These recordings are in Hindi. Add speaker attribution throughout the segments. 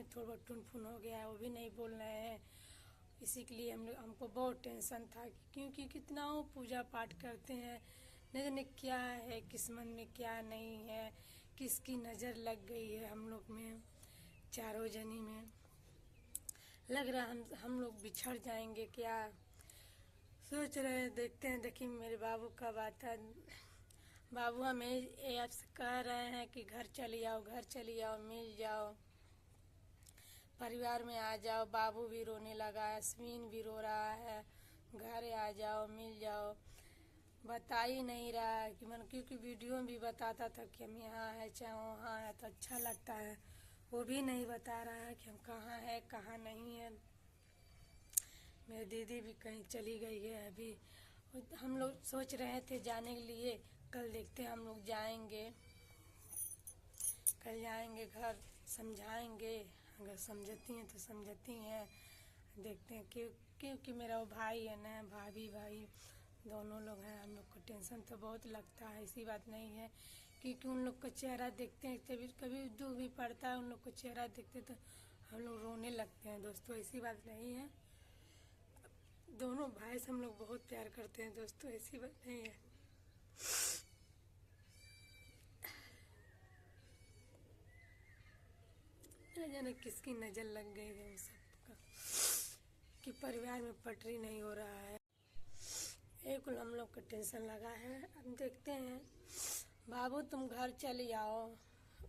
Speaker 1: में थोड़ा बहुत टुनफुन हो गया है, वो भी नहीं बोल रहे हैं। इसी के लिए हमको बहुत टेंशन था क्योंकि कितना वो पूजा पाठ करते हैं, न जाने क्या है किस्मत में क्या नहीं है, किसकी नज़र लग गई है हम लोग में, चारों जनी में। लग रहा हम लोग बिछड़ जाएंगे क्या, सोच रहे हैं। देखते हैं, देखिए मेरे बाबू कब आता है। बाबू हमें ये आपसे कह रहे हैं कि घर चली आओ, घर चली आओ, मिल जाओ, परिवार में आ जाओ। बाबू भी रोने लगा है, अश्विन भी रो रहा है, घर आ जाओ, मिल जाओ। बता ही नहीं रहा है कि क्योंकि वीडियो में भी बताता था कि हम यहाँ है चाहे वहाँ है तो अच्छा लगता है, वो भी नहीं बता रहा है कि हम कहाँ है कहाँ नहीं है। मेरी दीदी भी कहीं चली गई है अभी। हम लोग सोच रहे थे जाने के लिए, कल देखते हैं हम लोग जाएंगे, कल जाएंगे घर, समझाएंगे। अगर समझती हैं तो समझती हैं, देखते हैं। क्योंकि मेरा वो भाई है ना, भाभी भाई दोनों लोग हैं। हम लोग को टेंशन तो बहुत लगता है, ऐसी बात नहीं है, क्योंकि उन लोग का चेहरा देखते हैं तभी कभी दुख भी पड़ता है। उन लोग को चेहरा देखते तो हम लोग रोने लगते हैं दोस्तों, ऐसी बात नहीं है। दोनों भाई से हम लोग बहुत प्यार करते हैं दोस्तों, ऐसी बात नहीं है। न जाने किसकी नज़र लग गई है उन सबका कि परिवार में पटरी नहीं हो रहा है। एक हम लोग का टेंशन लगा है। अब देखते हैं। बाबू तुम घर चली आओ,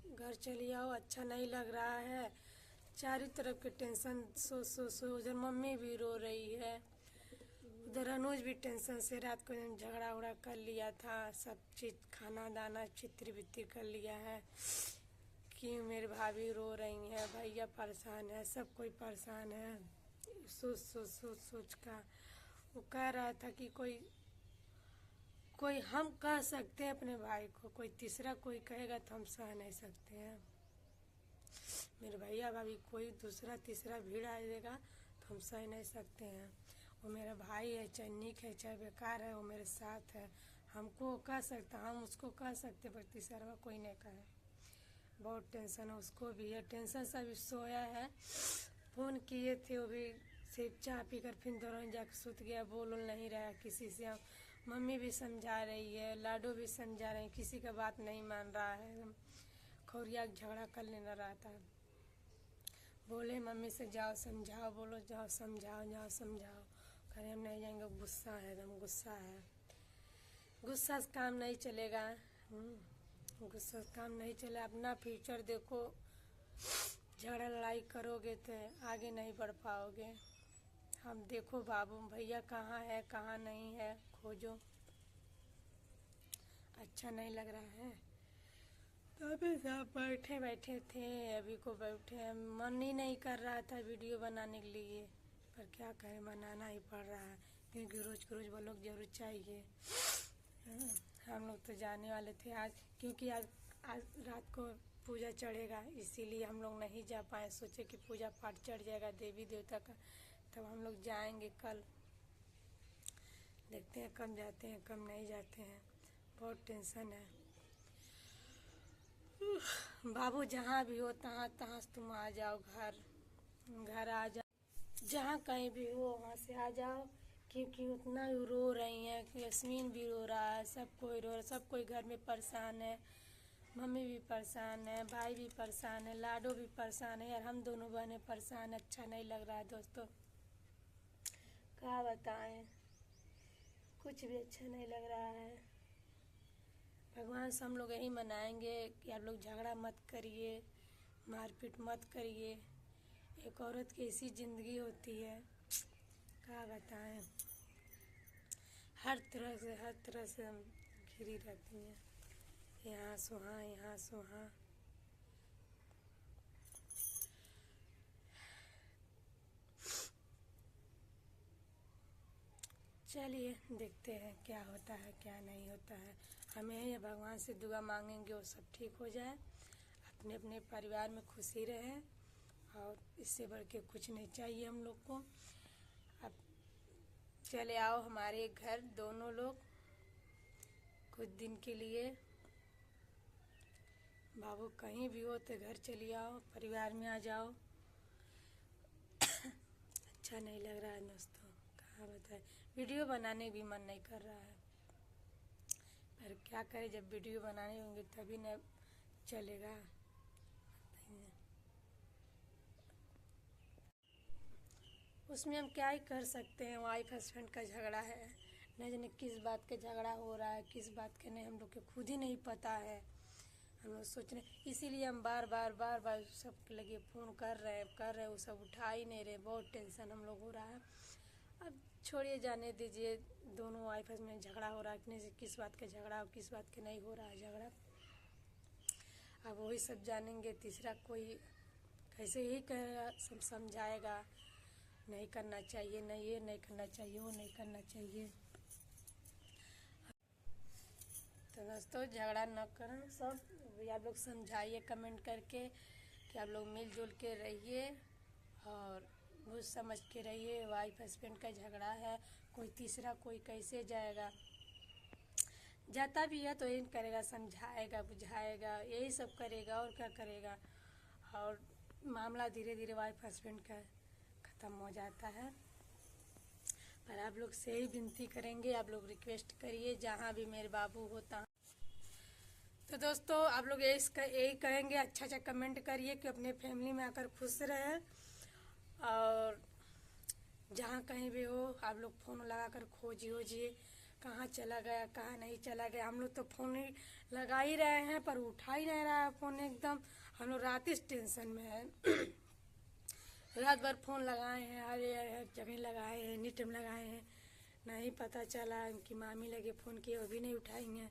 Speaker 1: घर चली आओ, अच्छा नहीं लग रहा है। चारों तरफ के टेंशन सो उधर मम्मी भी रो रही है, उधर अनुज भी टेंशन से रात को झगड़ा उगड़ा कर लिया था, सब चीज़ खाना दाना चित्र बित्र कर लिया है कि मेरे भाभी रो रही हैं, भैया परेशान है, सब कोई परेशान है। सोच का वो कह रहा था कि कोई हम कह सकते हैं अपने भाई को, कोई तीसरा कोई कहेगा तो हम सह नहीं सकते हैं। मेरे भैया भाभी कोई दूसरा तीसरा भीड़ आ जाएगा तो हम सह नहीं सकते हैं। वो मेरा भाई है, चाहे नीक है चाहे बेकार है, वो मेरे साथ है। हमको कह सकता, हम उसको कह सकते, पर तीसरा कोई नहीं कहे। बहुत टेंशन है, उसको भी है टेंशन। से अभी सोया है, फ़ोन किए थे, वो भी सिर्फ चाय पीकर फिर दौरान जाकर सुत गया, बोल नहीं रहा किसी से। मम्मी भी समझा रही है, लाडो भी समझा रहे हैं, किसी का बात नहीं मान रहा है। खौरिया झगड़ा कर लेना रहा था। बोले मम्मी से जाओ समझाओ, बोलो जाओ समझाओ, जाओ समझाओ। कह हम नहीं जाएंगे, गुस्सा है, एकदम गुस्सा है। गुस्सा से काम नहीं चलेगा। गुस्सा से काम नहीं चलेगा। अपना फ्यूचर देखो, झगड़ा लड़ाई करोगे तो आगे नहीं बढ़ पाओगे। हम देखो बाबू भैया कहाँ है कहाँ नहीं है, खोजो। अच्छा नहीं लग रहा है। तो अभी सब बैठे थे, अभी को बैठे, मन ही नहीं कर रहा था वीडियो बनाने के लिए, पर क्या करें, बनाना ही पड़ रहा है क्योंकि रोज़ के रोज़ वो लोग जरूर चाहिए। हम लोग तो जाने वाले थे आज, क्योंकि आज रात को पूजा चढ़ेगा, इसीलिए हम लोग नहीं जा पाए। सोचे कि पूजा पाठ चढ़ जाएगा देवी देवता का, तब हम लोग जाएंगे कल। देखते हैं कब जाते हैं कब नहीं जाते हैं, बहुत टेंशन है। बाबू जहाँ भी हो तहाँ तहाँ से तुम आ जाओ, घर आ जाओ, जहाँ कहीं भी हो वहाँ से आ जाओ, क्योंकि उतना रो रही हैं कि यस्मीन भी रो रहा है, सब कोई रो रहा है, सब कोई घर में परेशान है। मम्मी भी परेशान है, भाई भी परेशान है, लाडो भी परेशान है, यार हम दोनों बहनें परेशान। अच्छा नहीं लग रहा है दोस्तों, क्या बताएं, कुछ भी अच्छा नहीं लग रहा है। भगवान से हम लोग यही मनाएंगे कि आप लोग झगड़ा मत करिए, मारपीट मत करिए। एक औरत की ऐसी ज़िंदगी होती है, क्या बताएं। हर तरह से हम घिरी रहती हैं, यहाँ सुहा यहाँ सुहा। चलिए देखते हैं क्या होता है क्या नहीं होता है। हमें ये भगवान से दुआ मांगेंगे वो सब ठीक हो जाए, अपने अपने परिवार में खुशी रहें, और इससे बढ़ के कुछ नहीं चाहिए हम लोग को। अब चले आओ हमारे घर दोनों लोग कुछ दिन के लिए। बाबू कहीं भी हो तो घर चली आओ, परिवार में आ जाओ। अच्छा नहीं लग रहा है दोस्तों, कहाँ बताए। वीडियो बनाने भी मन नहीं कर रहा है, पर क्या करें, जब वीडियो बनाने होंगे तभी न चलेगा। उसमें हम क्या ही कर सकते हैं, वाइफ हस्बैंड का झगड़ा है, न जाने किस बात का झगड़ा हो रहा है, किस बात का नहीं, हम लोग को खुद ही नहीं पता है। हम लोग सोच रहे, इसीलिए हम बार बार सबके लगे फ़ोन कर रहे वो सब उठा ही नहीं रहे। बहुत टेंशन हम लोग हो रहा है। अब छोड़िए, जाने दीजिए। दोनों वाइफ हस्बैंड झगड़ा हो रहा है, किस बात का झगड़ा और किस बात का नहीं हो रहा है झगड़ा, अब वही सब जानेंगे। तीसरा कोई कैसे यही कहेगा, सब समझाएगा नहीं करना चाहिए, नहीं ये नहीं करना चाहिए, वो नहीं करना चाहिए। तो दोस्तों झगड़ा न करें, सब आप लोग समझाइए कमेंट करके कि आप लोग मिलजुल के रहिए और बुझ समझ के रहिए। वाइफ हस्बैंड का झगड़ा है, कोई तीसरा कोई कैसे जाएगा, जाता भी है तो यही करेगा, समझाएगा बुझाएगा, यही सब करेगा और क्या करेगा। और मामला धीरे धीरे वाइफ हस्बैंड का ख़त्म हो जाता है। पर आप लोग से ही विनती करेंगे, आप लोग रिक्वेस्ट करिए जहाँ भी मेरे बाबू होता। तो दोस्तों आप लोग यही कहेंगे, अच्छा कमेंट करिए कि अपने फैमिली में आकर खुश रहे, और जहाँ कहीं भी हो आप लोग फ़ोन लगाकर खोजिए कहाँ चला गया, कहाँ नहीं चला गया। हम लोग तो फ़ोन ही लगा ही रहे हैं पर उठा ही नहीं रहा है फ़ोन, एकदम हम लोग रात इस टेंशन में है। रात भर फ़ोन लगाए हैं, हर जगह लगाए हैं, एनी टाइम लगाए हैं, नहीं पता चला। उनकी मामी लगे फ़ोन किए, वो भी नहीं उठाएंगे।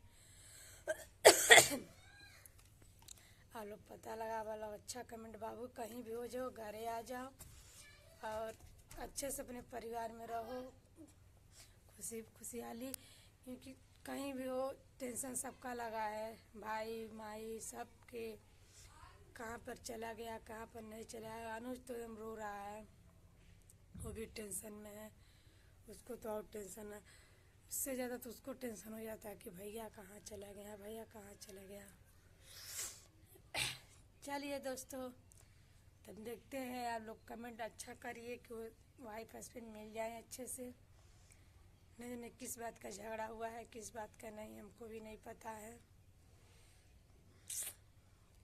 Speaker 1: आप लोग पता लगा वाला अच्छा कमेंट, बाबू कहीं भी हो जाओ घरे आ जाओ और अच्छे से अपने परिवार में रहो, खुशहाली। क्योंकि कहीं भी हो टेंशन सबका लगा है, भाई माई सबके, कहाँ पर चला गया कहाँ पर नहीं चला गया। अनुज तो एकदम रो रहा है, वो भी टेंशन में है, उसको तो और टेंशन है, उससे ज़्यादा तो उसको टेंशन हो जाता है कि भैया कहाँ चला गया, भैया कहाँ चला गया। चलिए दोस्तों, तब देखते हैं। आप लोग कमेंट अच्छा करिए कि वाइफ हस्बैंड मिल जाए अच्छे से। नहीं किस बात का झगड़ा हुआ है, किस बात का नहीं, हमको भी नहीं पता है,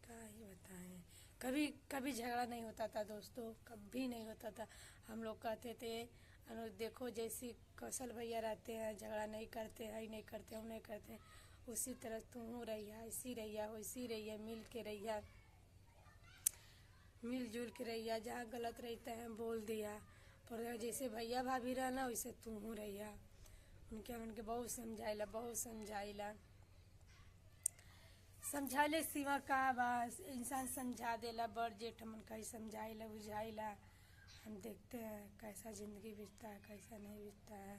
Speaker 1: क्या ही बताएं। कभी झगड़ा नहीं होता था दोस्तों, कभी नहीं होता था। हम लोग कहते थे अनुज देखो जैसी कौशल भैया रहते हैं, झगड़ा नहीं करते हैं, नहीं करते हम नहीं करते हैं, उसी तरह तुम रहिया, ऐसी रहिया वैसी रहिया, मिल के रहिया, मिलजुल के रहिया। जहाँ गलत रहते हैं बोल दिया, पर जैसे भैया भाभी रहना वैसे तुम रहिया। उनके बहुत समझाइला समझाइले सिवा का बस इंसान समझा देला, बड़ जेठ मन का ही समझाइला बुझाइला। हम देखते हैं कैसा ज़िंदगी बीतता है, कैसा नहीं बीतता है।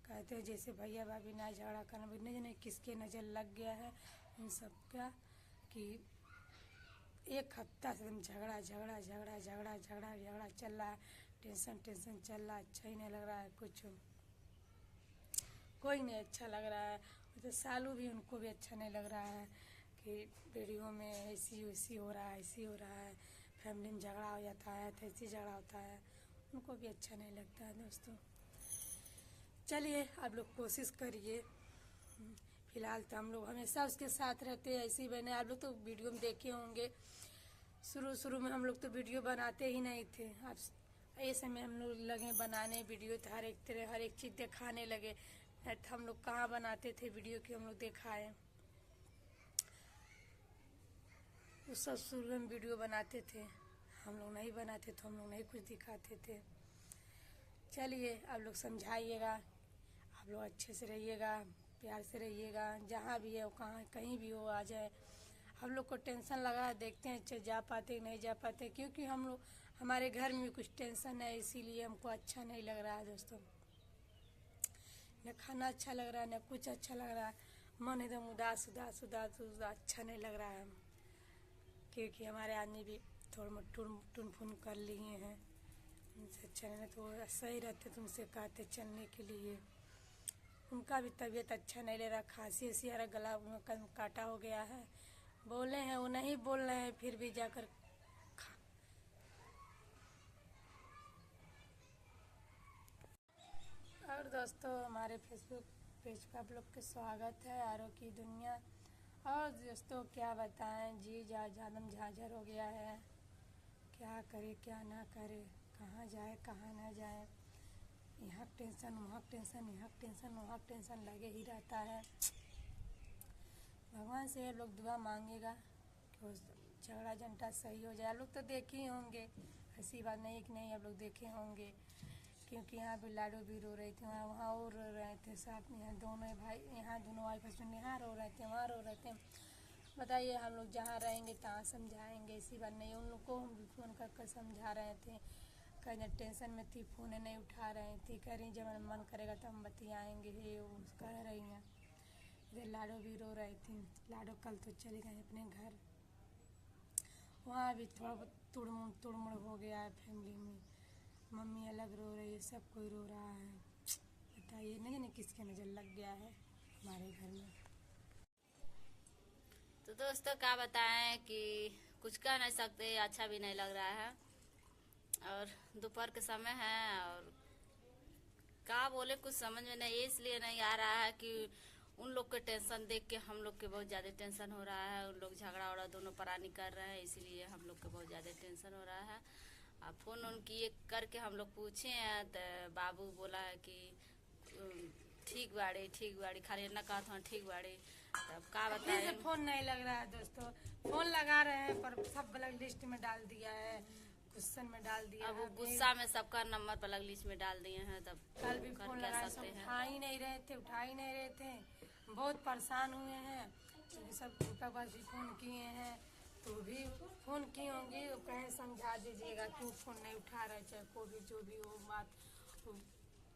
Speaker 1: कहते हैं जैसे भैया भाभी ना झगड़ा करना, नहीं किसके नज़र लग गया है उन सब का कि एक हफ्ता से हम झगड़ा चल रहा है, टेंशन चल रहा है, अच्छा ही नहीं लग रहा है, कुछ कोई नहीं अच्छा लग रहा है। तो सालू भी, उनको भी अच्छा नहीं लग रहा है कि वीडियो में ऐसी हो रहा है, फैमिली में झगड़ा हो जाता है तो ऐसी झगड़ा होता है, उनको भी अच्छा नहीं लगता है दोस्तों। चलिए आप लोग कोशिश करिए, फिलहाल तो हम लोग हमेशा उसके साथ रहते हैं, ऐसे ही बने। आप लोग तो वीडियो में देखे होंगे, शुरू में हम लोग तो वीडियो बनाते ही नहीं थे। अब ऐसे में हम लोग लगे बनाने वीडियो, तो हर एक चीज़ दिखाने लगे। हम लोग कहाँ बनाते थे वीडियो की हम लोग दिखाएं, उस सब शुरू में वीडियो बनाते थे, हम लोग नहीं बनाते तो हम लोग नहीं कुछ दिखाते थे। चलिए आप लोग समझाइएगा, आप लोग अच्छे से रहिएगा, प्यार से रहिएगा, जहाँ भी है कहाँ कहीं भी हो आ जाए। हम लोग को टेंशन लगा, देखते हैं अच्छा जा पाते नहीं जा पाते, क्योंकि हम लोग हमारे घर में भी कुछ टेंशन है, इसीलिए हमको अच्छा नहीं लग रहा है दोस्तों। न खाना अच्छा लग रहा है, न कुछ अच्छा लग रहा है, मन एकदम उदास अच्छा नहीं लग रहा है। क्योंकि हमारे आदमी भी थोड़ा बहुत टुन फुन कर लिए हैं, उनसे अच्छा नहीं, तो सही रहते तो उनसे कहते चलने के लिए। उनका भी तबीयत अच्छा नहीं ले रहा, खांसी ऐसी आ रहा, गला काटा हो गया है, बोले हैं वो नहीं बोल रहे हैं, फिर भी जाकर दोस्तों, हमारे फेसबुक पेज पर आप लोग के स्वागत है। आरो की दुनिया। और दोस्तों क्या बताएं, जी जालम झाझर हो गया है। क्या करे क्या ना करे, कहाँ जाए कहाँ ना जाए, यहाँ टेंशन वहाँ टेंशन, यहाँ टेंशन वहाँ टेंशन लगे ही रहता है। भगवान से लोग दुआ मांगेगा कि झगड़ा झंटा सही हो जाए। आप लोग तो देखे ही होंगे, ऐसी बात नहीं कि नहीं, आप लोग देखे होंगे। क्योंकि यहाँ पे लाडो भी रो रहे थे, वहाँ और रो रहे थे साथ में। यहाँ दोनों भाई, यहाँ दोनों वाइफ हस्बैंड यहाँ रो रहे थे, वहाँ रो रहे थे। बताइए, हम लोग जहाँ रहेंगे तहाँ समझाएंगे, ऐसी बात नहीं। उन लोग को हम भी फ़ोन कर समझा रहे थे। कहीं टेंशन में थी, फ़ोन नहीं उठा रही थी। कह रही जब मन करेगा तो हम बतियाएँगे, ये वो कह रही हैं। इधर लाडो भी रो रही थी। लाडो कल तो चली गई अपने घर। वहाँ भी थोड़ा बहुत तुड़मुड़ हो गया है फैमिली में। मम्मी अलग रो रही है, सब कोई रो रहा है। बताइए, नहीं जाने किसके नज़र लग गया है हमारे घर में।
Speaker 2: तो दोस्तों क्या बताएं कि कुछ कह नहीं सकते, अच्छा भी नहीं लग रहा है। और दोपहर के समय है और क्या बोले कुछ समझ में नहीं, इसलिए नहीं आ रहा है कि उन लोग के टेंशन देख के हम लोग के बहुत ज़्यादा टेंशन हो रहा है। उन लोग झगड़ा वड़ा दोनों परानी कर रहे हैं, इसीलिए हम लोग के बहुत ज़्यादा टेंशन हो रहा है। अब फ़ोन उन किए करके हम लोग पूछे हैं तो बाबू बोला है कि ठीक बाड़ी खाली न कहा था ठीक बाड़ी। तब का बताए,
Speaker 1: फ़ोन नहीं लग रहा है दोस्तों। फ़ोन लगा रहे हैं पर सब ब्लैक लिस्ट में डाल दिया है, गुस्सन में डाल दिया।
Speaker 2: अब वो गुस्सा में सबका नंबर ब्लैक लिस्ट में डाल दिए हैं। तब
Speaker 1: कल भी फ़ोन लगाए, सब उठा ही नहीं रहे थे। बहुत परेशान हुए हैं क्योंकि सब कृपा पास भी फ़ोन किए हैं, तो भी फ़ोन की होंगी। कहें समझा दीजिएगा क्यों फ़ोन नहीं उठा रहे, चाहे कोई भी जो भी हो बात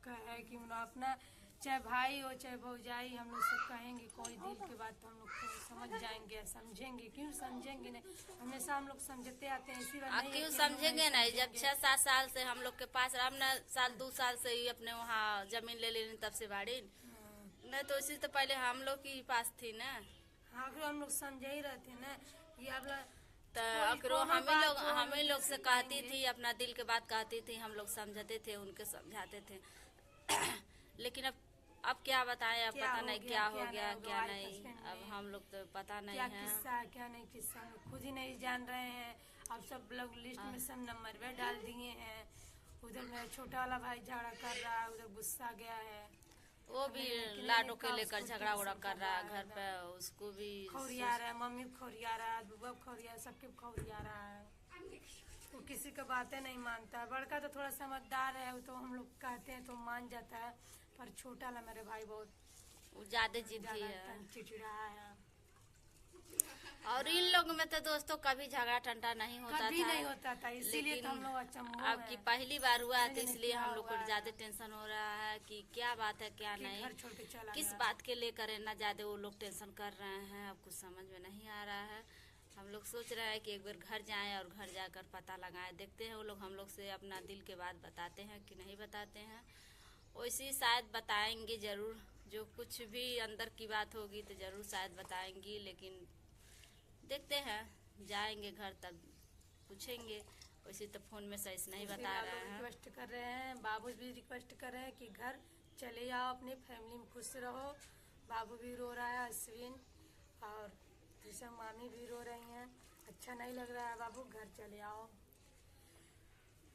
Speaker 1: कहे कि अपना, चाहे भाई हो चाहे भौजाई, हम लोग सब कहेंगे कोई दिल की बात तो हम लोग समझ जाएंगे, समझेंगे। क्यों समझेंगे नहीं, हमेशा हम लोग समझते आते हैं, इसी बात
Speaker 2: क्यों समझेंगे नहीं। जब 6-7 साल से हम लोग के पास, हम न साल 2 साल से ही अपने वहाँ जमीन ले लेनी, तब से बाड़ी नहीं तो इसी तो पहले हम लोग की पास थी ना।
Speaker 1: हाँ, फिर हम लोग समझे ही रहते हैं ना कि अब
Speaker 2: तो अकरो हम ही लोग से कहती थी, अपना दिल के बात कहती थी, हम लोग समझते थे, उनके समझाते थे। लेकिन अब क्या बताएं, अब पता नहीं क्या हो गया क्या नहीं। अब हम लोग तो पता नहीं है
Speaker 1: किस्सा क्या नहीं किस्सा, खुद ही नहीं जान रहे हैं। अब सब लोग लिस्ट में सब नंबर पे डाल दिए हैं। उधर मेरा छोटा वाला भाई झगड़ा कर रहा है, उधर गुस्सा गया है,
Speaker 2: वो भी लाडो के लेकर झगड़ा उड़ा कर रहा है घर पे। उसको भी
Speaker 1: खौरिया रहा है, मम्मी खौरिया रहा है, बुआ खौरिया, सबके खौरिया रहा है। वो किसी का बातें नहीं मानता है। बड़का तो थोड़ा समझदार है, वो तो हम लोग कहते हैं तो मान जाता है, पर छोटा वाला मेरे भाई बहुत
Speaker 2: ज्यादा जिद्दी है,
Speaker 1: चिड़चिड़ा है।
Speaker 2: और इन लोगों में तो दोस्तों कभी झगड़ा टंटा नहीं होता था,
Speaker 1: इसीलिए तो हम लोग
Speaker 2: अब की पहली बार हुआ है, तो इसलिए हम लोग को ज्यादा टेंशन हो रहा है कि क्या बात है क्या नहीं, किस बात के लेकर ना ज्यादा वो लोग टेंशन कर रहे हैं। अब कुछ समझ में नहीं आ रहा है। हम लोग सोच रहे हैं कि एक बार घर जाएं और घर जाकर पता लगाएं, देखते हैं वो लोग हम लोग से अपना दिल के बात बताते हैं कि नहीं बताते हैं। वैसे शायद बताएंगे ज़रूर, जो कुछ भी अंदर की बात होगी तो ज़रूर शायद बताएंगी। लेकिन देखते हैं, जाएंगे घर तब पूछेंगे। वैसे तो फ़ोन में सही नहीं बता रहे हैं।
Speaker 1: रिक्वेस्ट कर रहे हैं, बाबू भी रिक्वेस्ट कर रहे हैं कि घर चले आओ, अपनी फैमिली में खुश रहो। बाबू भी रो रहा है, अश्विन, और ऋषभ मामी भी रो रही हैं। अच्छा नहीं लग रहा है बाबू, घर चले आओ।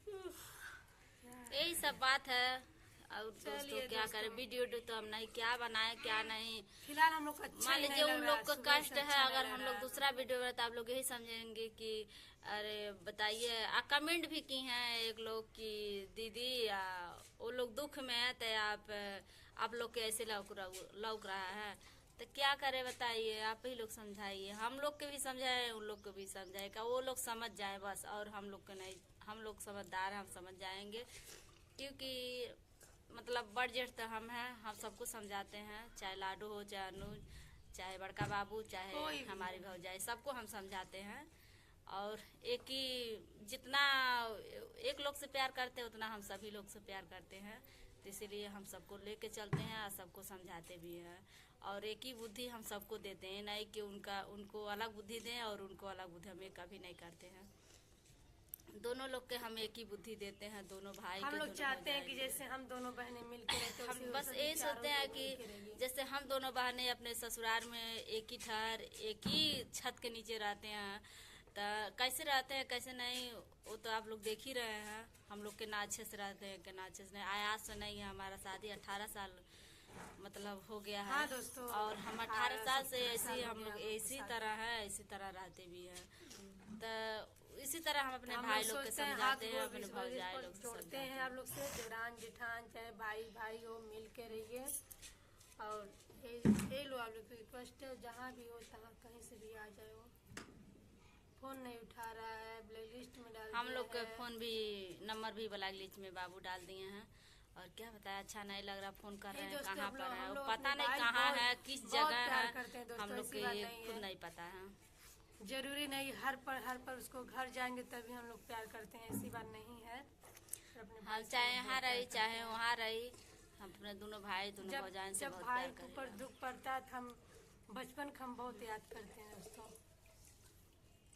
Speaker 2: यही सब बात है। और दोस्तों क्या करें, वीडियो तो हम नहीं क्या बनाए क्या नहीं।
Speaker 1: फिलहाल हम लोग
Speaker 2: मान लीजिए उन लोग का कष्ट है, अगर हम लोग दूसरा वीडियो बनाए तो आप लोग यही समझेंगे कि अरे बताइए। कमेंट भी की हैं एक लोग की दीदी वो लोग दुख में है तो आप लोग के ऐसे लौक रहा है, तो क्या करे बताइए, आप ही लोग समझाइए। हम लोग के भी समझाए, उन लोग को भी समझाए, का वो लोग समझ जाए बस। और हम लोग के नहीं, हम लोग समझदार हैं, हम समझ जाएंगे। क्योंकि मतलब बड़ जेठ तो हम हैं, हम सबको समझाते हैं, चाहे लाडो हो, चाहे अनुज, चाहे बड़का बाबू, चाहे हमारी भौजाई, सबको हम समझाते हैं। और एक ही जितना एक लोग से प्यार करते हैं उतना हम सभी लोग से प्यार करते हैं, तो इसीलिए हम सबको लेके चलते हैं और सबको समझाते भी हैं। और एक ही बुद्धि हम सबको देते हैं, नहीं कि उनको अलग बुद्धि दें और उनको अलग बुद्धि, हम कभी नहीं करते हैं। दोनों लोग के हम एक ही बुद्धि देते हैं, दोनों भाई
Speaker 1: हम
Speaker 2: के,
Speaker 1: लोग
Speaker 2: दोनों
Speaker 1: चाहते हैं कि
Speaker 2: भौजाई के।
Speaker 1: जैसे हम दोनों बहनें मिलकर रहते हैं,
Speaker 2: हम
Speaker 1: उसी
Speaker 2: बस
Speaker 1: वैसे
Speaker 2: यही
Speaker 1: चारों
Speaker 2: सोचते हैं
Speaker 1: लोग
Speaker 2: कि
Speaker 1: मिलके रहिए।
Speaker 2: जैसे हम दोनों बहनें अपने ससुराल में एक ही ठहर एक ही छत के नीचे रहते हैं, तो कैसे रहते हैं कैसे नहीं वो तो आप लोग देख ही रहे हैं। हम लोग के ना अच्छे से रहते हैं कि ना अच्छे से नहीं। आज से नहीं है, हमारा शादी 18 साल मतलब हो गया है।
Speaker 1: हाँ दोस्तों,
Speaker 2: और हम 18 साल से
Speaker 1: 17
Speaker 2: ऐसे
Speaker 1: साल
Speaker 2: ही
Speaker 1: हो
Speaker 2: हम
Speaker 1: गया
Speaker 2: लोग
Speaker 1: हमको
Speaker 2: इसी
Speaker 1: शादी।
Speaker 2: तरह है, इसी तरह रहते भी हैं। तो इसी तरह हम अपने
Speaker 1: हम
Speaker 2: भाई
Speaker 1: लोग
Speaker 2: लोग के
Speaker 1: सोचते हैं, हाथ
Speaker 2: समझाते हैं,
Speaker 1: गोड़
Speaker 2: अपने
Speaker 1: बीच
Speaker 2: भौजाई
Speaker 1: को
Speaker 2: लोग से
Speaker 1: जोड़ते
Speaker 2: समझाते
Speaker 1: हैं। आप
Speaker 2: हैं।
Speaker 1: लोग से देवरान जेठान चाहे भाई भाई हो, मिल के रहिए। और यही लो आप लोग की रिक्वेस्ट है, जहाँ भी हो तहाँ कहीं से भी आ जाए। वो फोन नहीं उठा रहा है, ब्लैक लिस्ट में डाल
Speaker 2: हम
Speaker 1: दिया
Speaker 2: लोग के
Speaker 1: है।
Speaker 2: फोन भी नंबर भी ब्लैक लिस्ट में बाबू डाल दिए हैं। और क्या बताया, अच्छा नहीं लग रहा, फोन कर रहे
Speaker 1: नहीं
Speaker 2: हैं
Speaker 1: दोस्तों,
Speaker 2: कहाँ
Speaker 1: हम
Speaker 2: पर
Speaker 1: लोग
Speaker 2: है,
Speaker 1: हम
Speaker 2: वो
Speaker 1: लोग
Speaker 2: पता
Speaker 1: अपने
Speaker 2: नहीं
Speaker 1: भाई
Speaker 2: कहाँ
Speaker 1: बहुत
Speaker 2: है, किस
Speaker 1: बहुत
Speaker 2: जगह
Speaker 1: प्यार
Speaker 2: है,
Speaker 1: करते हैं दोस्तों,
Speaker 2: हम लोग
Speaker 1: ऐसी
Speaker 2: को
Speaker 1: बात
Speaker 2: ये
Speaker 1: नहीं
Speaker 2: खुद
Speaker 1: है।
Speaker 2: नहीं पता है।
Speaker 1: जरूरी नहीं हर पर उसको घर जाएंगे तभी हम लोग प्यार करते हैं, ऐसी बात नहीं है। पर अपने
Speaker 2: हम
Speaker 1: भाई से
Speaker 2: चाहे
Speaker 1: बहुत
Speaker 2: यहाँ
Speaker 1: प्यार
Speaker 2: रही
Speaker 1: करते
Speaker 2: चाहे
Speaker 1: हैं।
Speaker 2: वहाँ रही, हम अपने दोनों भाई दोनों
Speaker 1: जब
Speaker 2: भौजाइन से
Speaker 1: जब
Speaker 2: बहुत
Speaker 1: भाई
Speaker 2: प्यार
Speaker 1: के ऊपर
Speaker 2: करेंगे।
Speaker 1: दुख पड़ता है तो हम बचपन का हम बहुत याद करते हैं दोस्तों,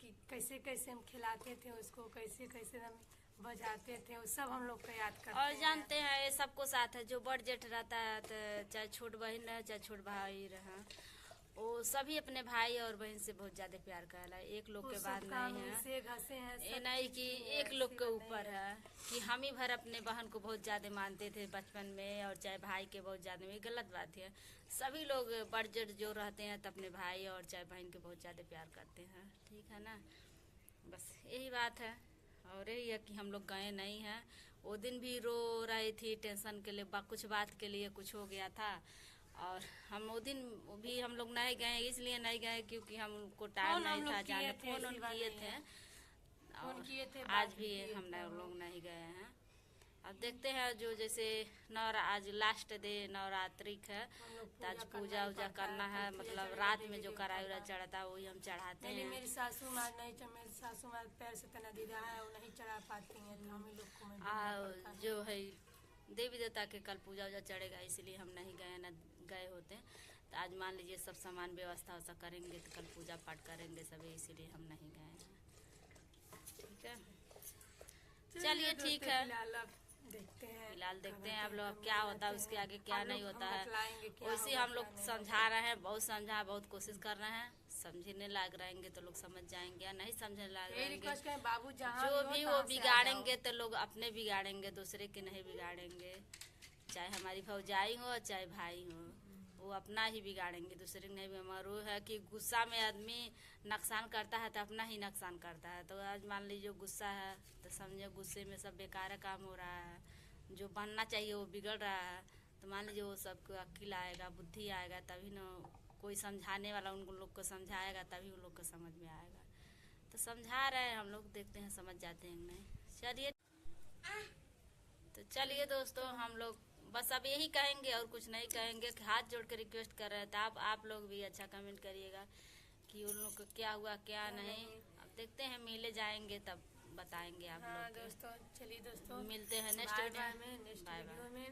Speaker 1: कि कैसे कैसे हम खिलाते थे उसको, कैसे कैसे हम बजाते थे, वो सब हम लोग को याद करते
Speaker 2: और
Speaker 1: हैं।
Speaker 2: जानते हैं ये सबको साथ है, जो बड़ जेठ रहता है तो चाहे छोट बहन रहे चाहे छोट भाई रहे, वो सभी अपने भाई और बहन से बहुत ज्यादा प्यार करेला। एक लोग
Speaker 1: वो
Speaker 2: के
Speaker 1: सब
Speaker 2: बाद
Speaker 1: काम
Speaker 2: नहीं है,
Speaker 1: से घसे हैं,
Speaker 2: ये
Speaker 1: सब
Speaker 2: नहीं
Speaker 1: चीज़
Speaker 2: कि
Speaker 1: की है,
Speaker 2: एक लोग
Speaker 1: ऐसी
Speaker 2: के
Speaker 1: बात नहीं
Speaker 2: ऊपर है कि हम ही भर अपने बहन को बहुत ज्यादा मानते थे बचपन में, और चाहे भाई के बहुत ज्यादा में, गलत बात है। सभी लोग बड़ जेठ जो रहते हैं तो अपने भाई और चाहे बहन के बहुत ज्यादा प्यार करते हैं, ठीक है ना। बस यही बात है। और यही है कि हम लोग गए नहीं हैं। वो दिन भी रो रही थी टेंशन के लिए, कुछ बात के लिए कुछ हो गया था। और हम वो दिन भी हम लोग नहीं गए, इसलिए नहीं गए क्योंकि हमको टाइम
Speaker 1: फोन हम
Speaker 2: नहीं
Speaker 1: लोग
Speaker 2: था
Speaker 1: किए
Speaker 2: जाने,
Speaker 1: थे,
Speaker 2: फोन
Speaker 1: ऐसी बात
Speaker 2: किए
Speaker 1: नहीं
Speaker 2: थे।
Speaker 1: है। फोन
Speaker 2: और
Speaker 1: किए थे,
Speaker 2: आज
Speaker 1: बात
Speaker 2: भी
Speaker 1: किए
Speaker 2: हम
Speaker 1: थे
Speaker 2: लोग नहीं गए हैं। अब देखते हैं, जो जैसे आज लास्ट डे नवरात्रि है,
Speaker 1: हम लोग
Speaker 2: तो आज
Speaker 1: करना
Speaker 2: पूजा
Speaker 1: ही
Speaker 2: उजा
Speaker 1: पड़ता
Speaker 2: करना है,
Speaker 1: कल पूजा
Speaker 2: मतलब
Speaker 1: चढ़ेगा
Speaker 2: रात
Speaker 1: देवी
Speaker 2: में जो
Speaker 1: देवता
Speaker 2: कराई उरा
Speaker 1: का।
Speaker 2: चढ़ाता है वही हम चढ़ाते
Speaker 1: नहीं
Speaker 2: हैं।
Speaker 1: मेरी सासू माँ नहीं, मेरी सासू माँ पैर से तना दीदा है, वो नहीं चढ़ा पाती हैं, तो हम ही लोग को मैं
Speaker 2: जो है देवी देवता के कल पूजा उजा चढ़ेगा, इसलिए हम नहीं गए, न गए होते। तो आज मान लीजिए सब सामान व्यवस्था ववस्था करेंगे तो कल पूजा पाठ करेंगे सभी, इसीलिए हम नहीं गए हैं, ठीक है। चलिए ठीक है,
Speaker 1: देखते हैं,
Speaker 2: फिलहाल देखते हैं आप लोग क्या होता है, उसके आगे क्या नहीं होता है।
Speaker 1: वैसे
Speaker 2: वैसे हम लोग समझा रहे हैं, बहुत समझा, बहुत कोशिश कर रहे हैं। समझने लायक रहेंगे तो लोग समझ जाएंगे, या नहीं समझने लायक रहेंगे
Speaker 1: बाबू जहाँ
Speaker 2: जो
Speaker 1: हो
Speaker 2: भी
Speaker 1: तहाँ
Speaker 2: वो
Speaker 1: से आ
Speaker 2: बिगाड़ेंगे
Speaker 1: जाओ।
Speaker 2: तो लोग अपने बिगाड़ेंगे, दूसरे के नहीं बिगाड़ेंगे। चाहे हमारी भौजाई हो चाहे भाई हो, वो अपना ही बिगाड़ेंगे, दूसरे के नहीं। हमारा है कि गुस्सा में आदमी नुकसान करता है तो अपना ही नुकसान करता है। तो आज मान लीजिए गुस्सा है तो समझे गुस्से में सब बेकार काम हो रहा है, जो बनना चाहिए वो बिगड़ रहा है। तो मान लीजिए वो सबको अक्ल आएगा, बुद्धि आएगा, तभी ना कोई समझाने वाला उन लोग को समझाएगा, तभी उन लोग को समझ में आएगा। तो समझा रहे हैं हम लोग, देखते हैं समझ जाते हैं नहीं। चलिए तो चलिए दोस्तों, हम लोग बस अब यही कहेंगे और कुछ नहीं कहेंगे, कि हाथ जोड़ के रिक्वेस्ट कर रहे थे आप लोग भी अच्छा कमेंट करिएगा कि उन लोग को क्या हुआ क्या नहीं। अब देखते हैं, मिले जाएंगे तब बताएंगे आप
Speaker 1: हाँ
Speaker 2: लोग।
Speaker 1: दोस्तों, चलिए दोस्तों,
Speaker 2: मिलते हैं नेक्स्ट वीडियो में।
Speaker 1: नेक्स्ट वीडियो में।